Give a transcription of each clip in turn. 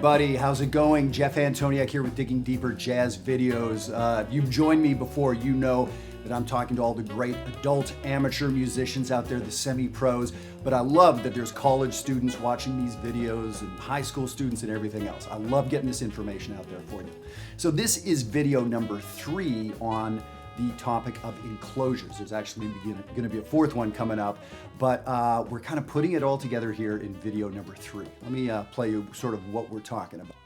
everybody, how's it going? Jeff Antoniuk here with Digging Deeper Jazz Videos. If you've joined me before, you know that I'm talking to all the great adult amateur musicians out there, the semi-pros, but I love that there's college students watching these videos and high school students and everything else. I love getting this information out there for you. So this is video number 3 on the topic of enclosures. There's actually going to be a 4th one coming up, but we're kind of putting it all together here in video number 3. Let me play you sort of what we're talking about.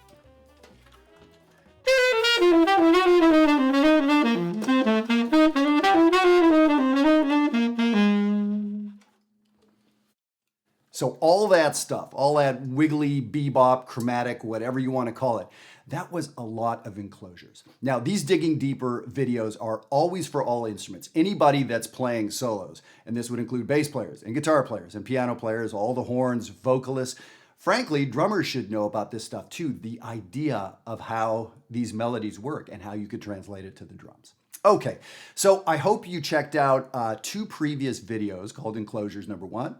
So all that stuff, all that wiggly, bebop, chromatic, whatever you want to call it, that was a lot of enclosures. Now, these Digging Deeper videos are always for all instruments. Anybody that's playing solos, and this would include bass players and guitar players and piano players, all the horns, vocalists. Frankly, drummers should know about this stuff too, the idea of how these melodies work and how you could translate it to the drums. Okay, so I hope you checked out 2 previous videos called Enclosures number 1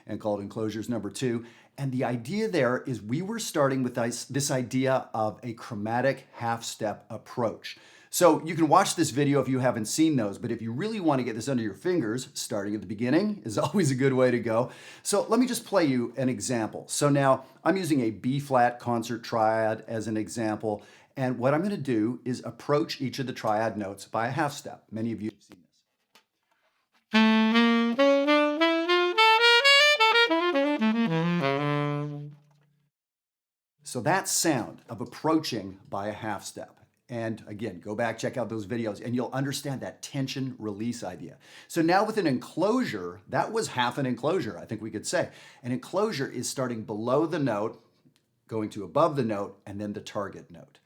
and called Enclosures number 2. And the idea there is we were starting with this idea of a chromatic half-step approach. So you can watch this video if you haven't seen those, but if you really want to get this under your fingers, starting at the beginning is always a good way to go. So let me just play you an example. So now I'm using a B-flat concert triad as an example, and what I'm going to do is approach each of the triad notes by a half step. Many of you have seen this. So that sound of approaching by a half step. And again, go back, check out those videos, and you'll understand that tension release idea. So now with an enclosure, that was half an enclosure, I think we could say. An enclosure is starting below the note, going to above the note, and then the target note.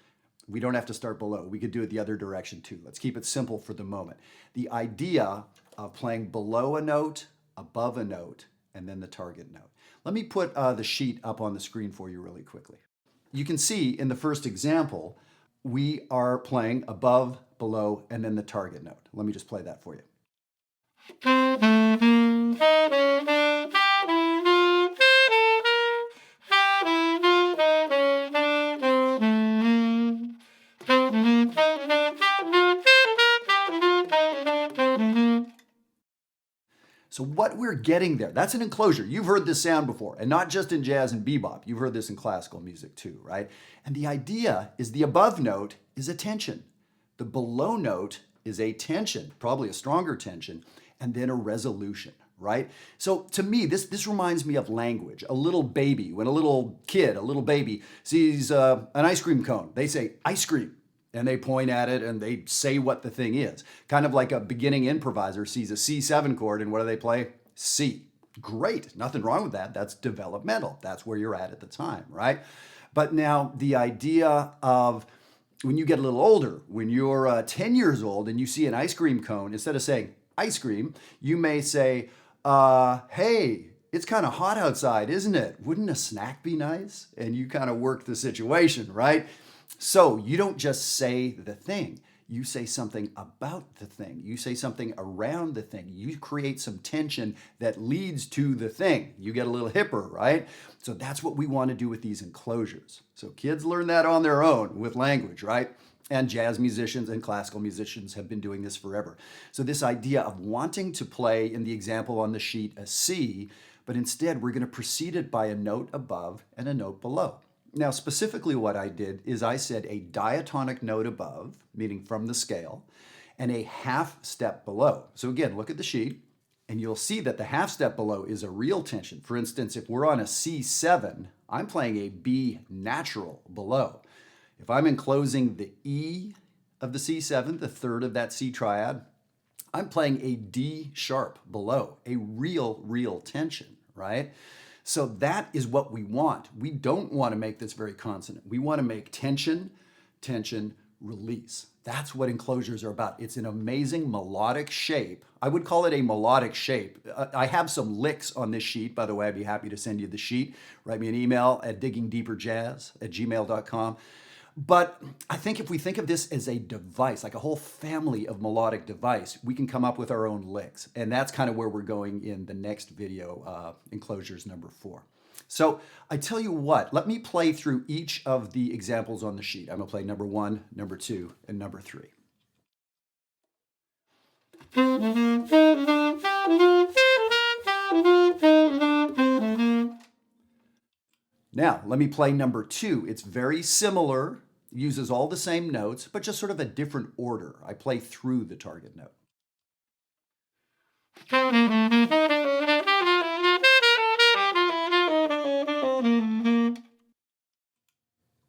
We don't have to start below. We could do it the other direction too. Let's keep it simple for the moment. The idea of playing below a note, above a note, and then the target note. Let me put the sheet up on the screen for you really quickly. You can see in the first example, we are playing above, below, and then the target note. Let me just play that for you. So what we're getting there, that's an enclosure. You've heard this sound before, and not just in jazz and bebop. You've heard this in classical music too, right? And the idea is the above note is a tension. The below note is a tension, probably a stronger tension, and then a resolution, right? So to me, this reminds me of language. A little baby, when a little kid, a little baby, sees an ice cream cone, they say, ice cream. And they point at it and they say what the thing is. Kind of like a beginning improviser sees a C7 chord and what do they play? C. Great, nothing wrong with that. That's developmental. That's where you're at the time, right? But now the idea of when you get a little older, when you're 10 years old and you see an ice cream cone, instead of saying ice cream, you may say, hey, it's kind of hot outside, isn't it? Wouldn't a snack be nice? And you kind of work the situation, right? So you don't just say the thing, you say something about the thing. You say something around the thing. You create some tension that leads to the thing. You get a little hipper, right? So that's what we want to do with these enclosures. So kids learn that on their own with language, right? And jazz musicians and classical musicians have been doing this forever. So this idea of wanting to play, in the example on the sheet, a C, but instead we're going to precede it by a note above and a note below. Now, specifically what I did is I said a diatonic note above, meaning from the scale, and a half step below. So again, look at the sheet, and you'll see that the half step below is a real tension. For instance, if we're on a C7, I'm playing a B natural below. If I'm enclosing the E of the C7, the third of that C triad, I'm playing a D sharp below, a real tension, right? So that is what we want. We don't want to make this very consonant. We want to make tension, tension, release. That's what enclosures are about. It's an amazing melodic shape. I would call it a melodic shape. I have some licks on this sheet. By the way, I'd be happy to send you the sheet. Write me an email at diggingdeeperjazz@gmail.com. But I think if we think of this as a device, like a whole family of melodic device, we can come up with our own licks. And that's kind of where we're going in the next video, Enclosures number 4. So I tell you what, let me play through each of the examples on the sheet. I'm going to play number 1, number 2, and number 3. Now, let me play number 2. It's very similar, uses all the same notes, but just sort of a different order. I play through the target note.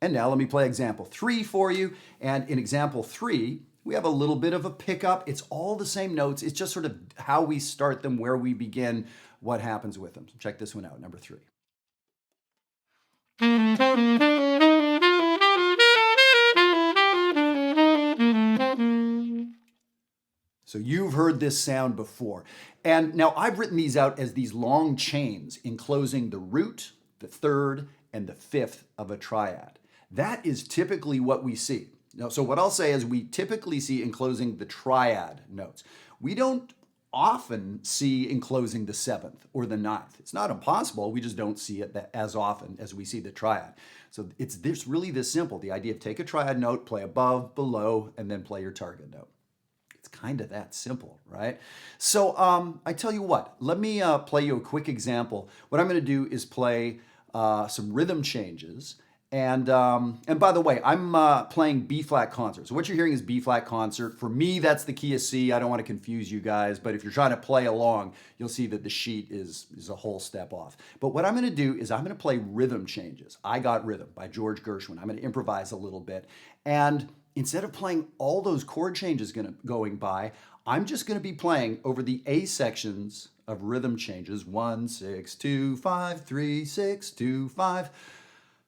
And now let me play example 3 for you. And in example 3, we have a little bit of a pickup. It's all the same notes. It's just sort of how we start them, where we begin, what happens with them. So check this one out, number 3. So you've heard this sound before. And now I've written these out as these long chains enclosing the root, the third, and the fifth of a triad. That is typically what we see. Now, so what I'll say is we typically see enclosing the triad notes. We don't often see enclosing the seventh or the ninth. It's not impossible, we just don't see it as often as we see the triad. So it's really this simple, the idea of take a triad note, play above, below, and then play your target note. It's kind of that simple, right? So I tell you what, let me play you a quick example. What I'm going to do is play some rhythm changes. And by the way, I'm playing B-flat concert. So what you're hearing is B-flat concert. For me, that's the key of C. I don't want to confuse you guys, but if you're trying to play along, you'll see that the sheet is a whole step off. But what I'm going to do is I'm going to play rhythm changes. I Got Rhythm by George Gershwin. I'm going to improvise a little bit. And instead of playing all those chord changes going by, I'm just going to be playing over the A sections of rhythm changes. 1, 6, 2, 5, 3, 6, 2, 5.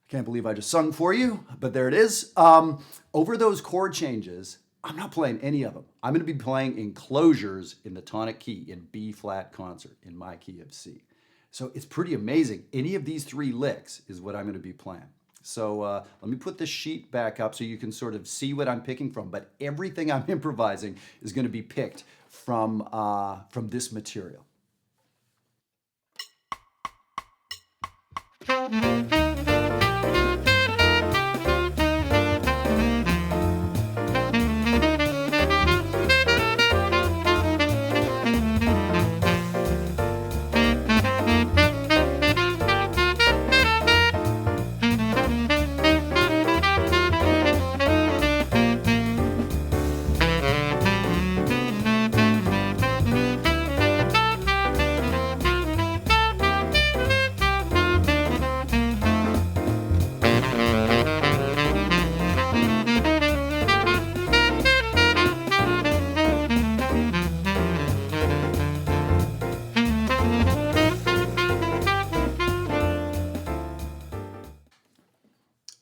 Can't believe I just sung for you, but there it is. Over those chord changes, I'm not playing any of them. I'm going to be playing Enclosures in the tonic key in B-flat concert in my key of C. So it's pretty amazing. Any of these 3 licks is what I'm going to be playing. So let me put this sheet back up so you can sort of see what I'm picking from, but everything I'm improvising is going to be picked from this material.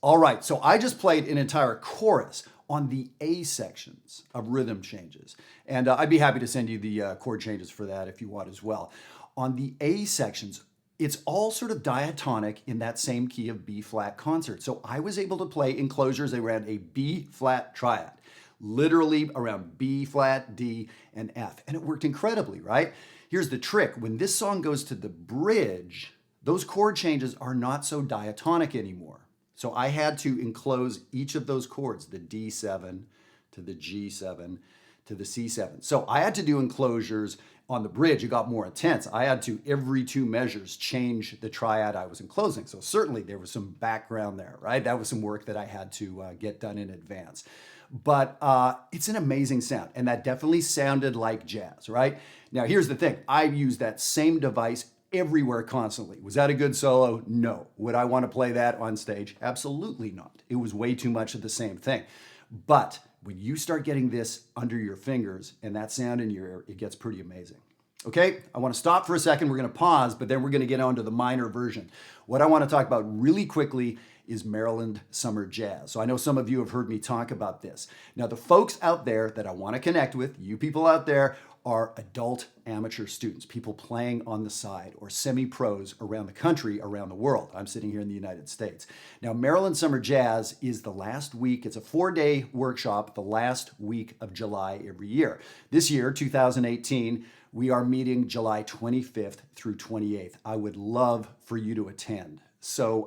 All right, so I just played an entire chorus on the A sections of rhythm changes. And I'd be happy to send you the chord changes for that if you want as well. On the A sections, it's all sort of diatonic in that same key of B-flat concert. So I was able to play Enclosures around a B-flat triad, literally around B-flat, D, and F. And it worked incredibly, right? Here's the trick. When this song goes to the bridge, those chord changes are not so diatonic anymore. So I had to enclose each of those chords, the D7 to the G7 to the C7. So I had to do enclosures on the bridge. It got more intense. I had to, every 2 measures, change the triad I was enclosing. So certainly there was some background there, right? That was some work that I had to get done in advance. But it's an amazing sound, and that definitely sounded like jazz, right? Now here's the thing. I use that same device everywhere constantly. Was that a good solo? No. Would I want to play that on stage? Absolutely not. It was way too much of the same thing. But when you start getting this under your fingers and that sound in your ear, it gets pretty amazing. Okay, I want to stop for a second. We're going to pause, but then we're going to get on to the minor version. What I want to talk about really quickly is Maryland Summer Jazz. So I know some of you have heard me talk about this. Now, the folks out there that I want to connect with, you people out there, are adult amateur students, people playing on the side, or semi-pros around the country, around the world. I'm sitting here in the United States. Now, Maryland Summer Jazz is the last week. It's a 4-day workshop, the last week of July every year. This year, 2018, We are meeting July 25th through 28th. I would love for you to attend. So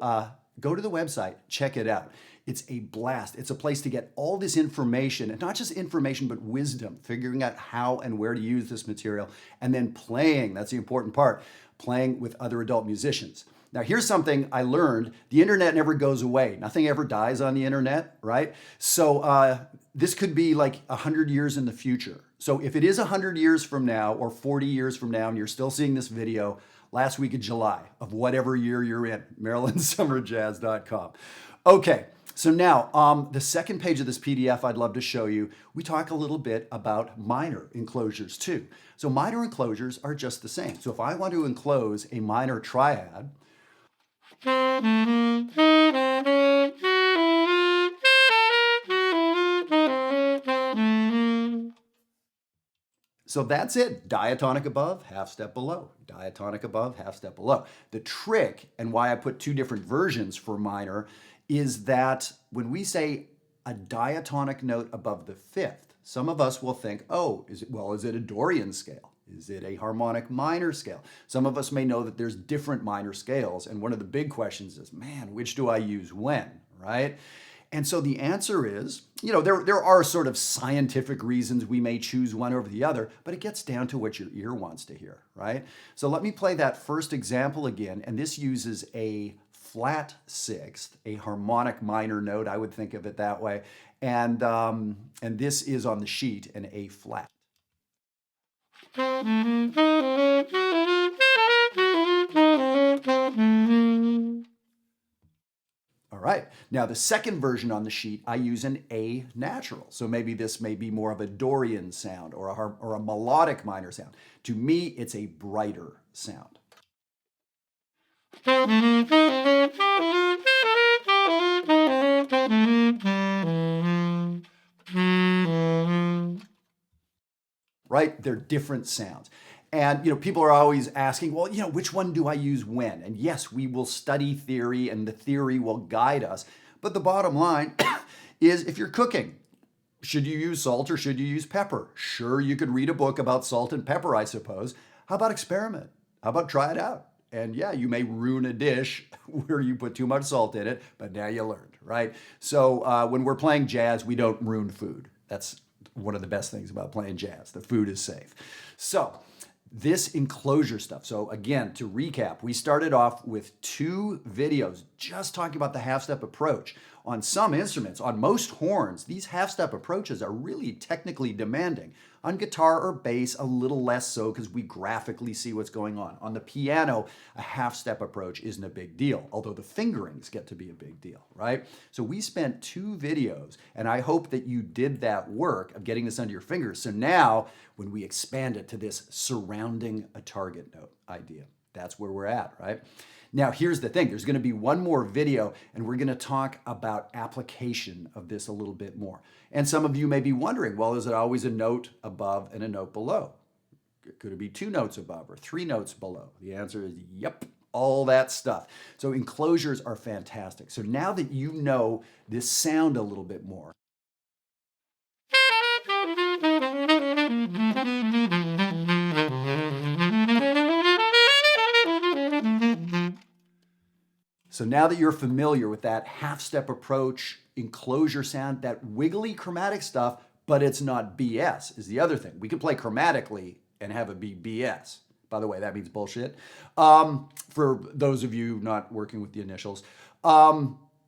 go to the website, check it out. It's a blast. It's a place to get all this information, and not just information, but wisdom, figuring out how and where to use this material, and then playing. That's the important part, playing with other adult musicians. Now, here's something I learned. The internet never goes away. Nothing ever dies on the internet, right? So this could be like 100 years in the future. So if it is 100 years from now or 40 years from now and you're still seeing this video, last week of July of whatever year you're in, MarylandSummerJazz.com. Okay, so now the second page of this PDF I'd love to show you, we talk a little bit about minor enclosures too. So minor enclosures are just the same. So if I want to enclose a minor triad, so that's it. Diatonic above, half step below. Diatonic above, half step below. The trick, and why I put two different versions for minor, is that when we say a diatonic note above the fifth, some of us will think, oh, is it a Dorian scale? Is it a harmonic minor scale? Some of us may know that there's different minor scales, and one of the big questions is, man, which do I use when, right? And so the answer is, there are sort of scientific reasons we may choose one over the other, but it gets down to what your ear wants to hear, right? So let me play that first example again, and this uses a flat sixth, a harmonic minor note, I would think of it that way, and this is on the sheet, an A flat. All right, now the second version on the sheet, I use an A natural. So maybe this may be more of a Dorian sound or a melodic minor sound. To me, it's a brighter sound. Right? They're different sounds. And people are always asking, well, which one do I use when? And yes, we will study theory and the theory will guide us. But the bottom line is if you're cooking, should you use salt or should you use pepper? Sure, you could read a book about salt and pepper, I suppose. How about experiment? How about try it out? And yeah, you may ruin a dish where you put too much salt in it, but now you learned, right? So when we're playing jazz, we don't ruin food. That's one of the best things about playing jazz. The food is safe. So this enclosure stuff. So again, to recap, we started off with two videos just talking about the half-step approach. On some instruments, on most horns, these half-step approaches are really technically demanding. On guitar or bass, a little less so because we graphically see what's going on. On the piano, a half-step approach isn't a big deal, although the fingerings get to be a big deal, right? So we spent two videos, and I hope that you did that work of getting this under your fingers. So now, when we expand it to this surrounding a target note idea, that's where we're at, right? Now, here's the thing. There's going to be one more video, and we're going to talk about application of this a little bit more. And some of you may be wondering, well, is it always a note above and a note below? Could it be two notes above or three notes below? The answer is yep, all that stuff. So enclosures are fantastic. So now that you know this sound a little bit more, so now that you're familiar with that half-step approach, enclosure sound, that wiggly chromatic stuff, but it's not BS, is the other thing. We can play chromatically and have it be BS. By the way, that means bullshit. For those of you not working with the initials,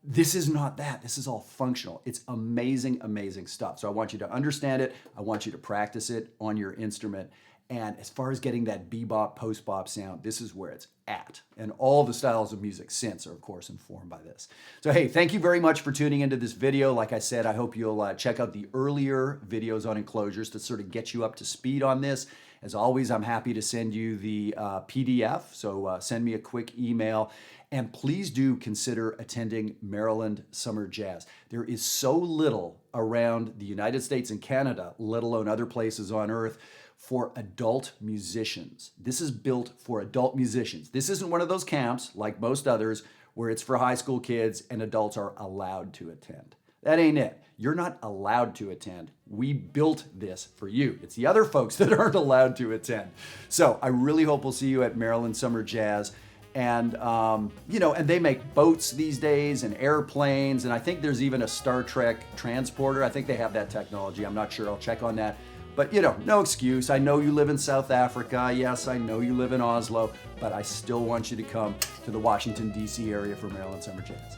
this is not that. This is all functional. It's amazing, amazing stuff. So I want you to understand it. I want you to practice it on your instrument. And as far as getting that bebop, post-bop sound, this is where it's at. And all the styles of music since are, of course, informed by this. So, hey, thank you very much for tuning into this video. Like I said, I hope you'll check out the earlier videos on enclosures to sort of get you up to speed on this. As always, I'm happy to send you the PDF. So send me a quick email. And please do consider attending Maryland Summer Jazz. There is so little around the United States and Canada, let alone other places on earth, for adult musicians. This is built for adult musicians. This isn't one of those camps, like most others, where it's for high school kids and adults are allowed to attend. That ain't it. You're not allowed to attend. We built this for you. It's the other folks that aren't allowed to attend. So I really hope we'll see you at Maryland Summer Jazz. And, and they make boats these days and airplanes. And I think there's even a Star Trek transporter. I think they have that technology. I'm not sure. I'll check on that. But, no excuse. I know you live in South Africa. Yes, I know you live in Oslo. But I still want you to come to the Washington, D.C. area for Maryland Summer Jazz.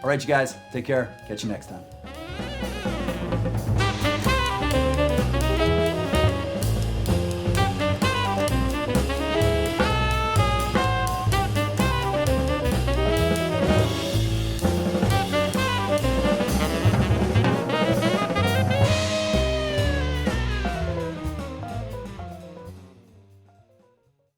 All right, you guys. Take care. Catch you next time.